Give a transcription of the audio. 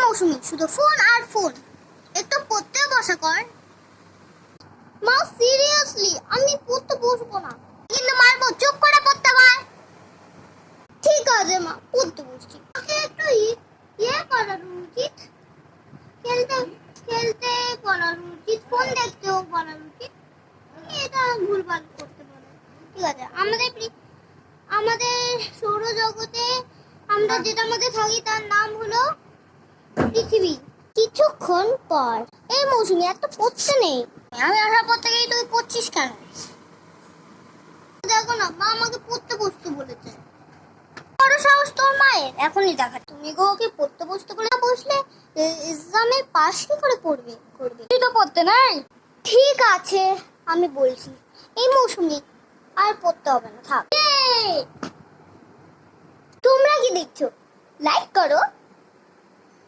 মৌসুমি শুধু ফোন আর ফোন, একটু পড়তে বসা কর। মা সিরিয়াসলি আমি পড়তে বসবো না, কিন্তু মারবো, চুপ করে পড়তে বল। ঠিক আছে মা, পড়তে বসছি। একটু ইয়ে করার উচিত, খেলতে খেলতে করার উচিত, ফোন দেখতেও করার উচিত, এটা ভুলভাল করতে পারে। ঠিক আছে, আমাদের সৌরজগতে আমরা যেটার মধ্যে থাকি তার নাম হলো পৃথিবী। কিছুক্ষণ পর, এই মৌসুমি একটা পড়তে নেই, আমি আসার পর থেকেই তুই পড়ছিস কেন? দেখো না, মা আমাকে পড়তে বসতে বলেছে। বড় সাহস তোর মায়ের, এখনই দেখা। তুমি গো ওকে পড়তে বসতে বলে, বসলে এক্সামে পাস কি করে করবে? তুই তো পড়তে নাই। ঠিক আছে, আমি বলছি। এই মৌসুমি আর পড়তে হবে না, থাক। তোমরা কি দেখছো? লাইক করো।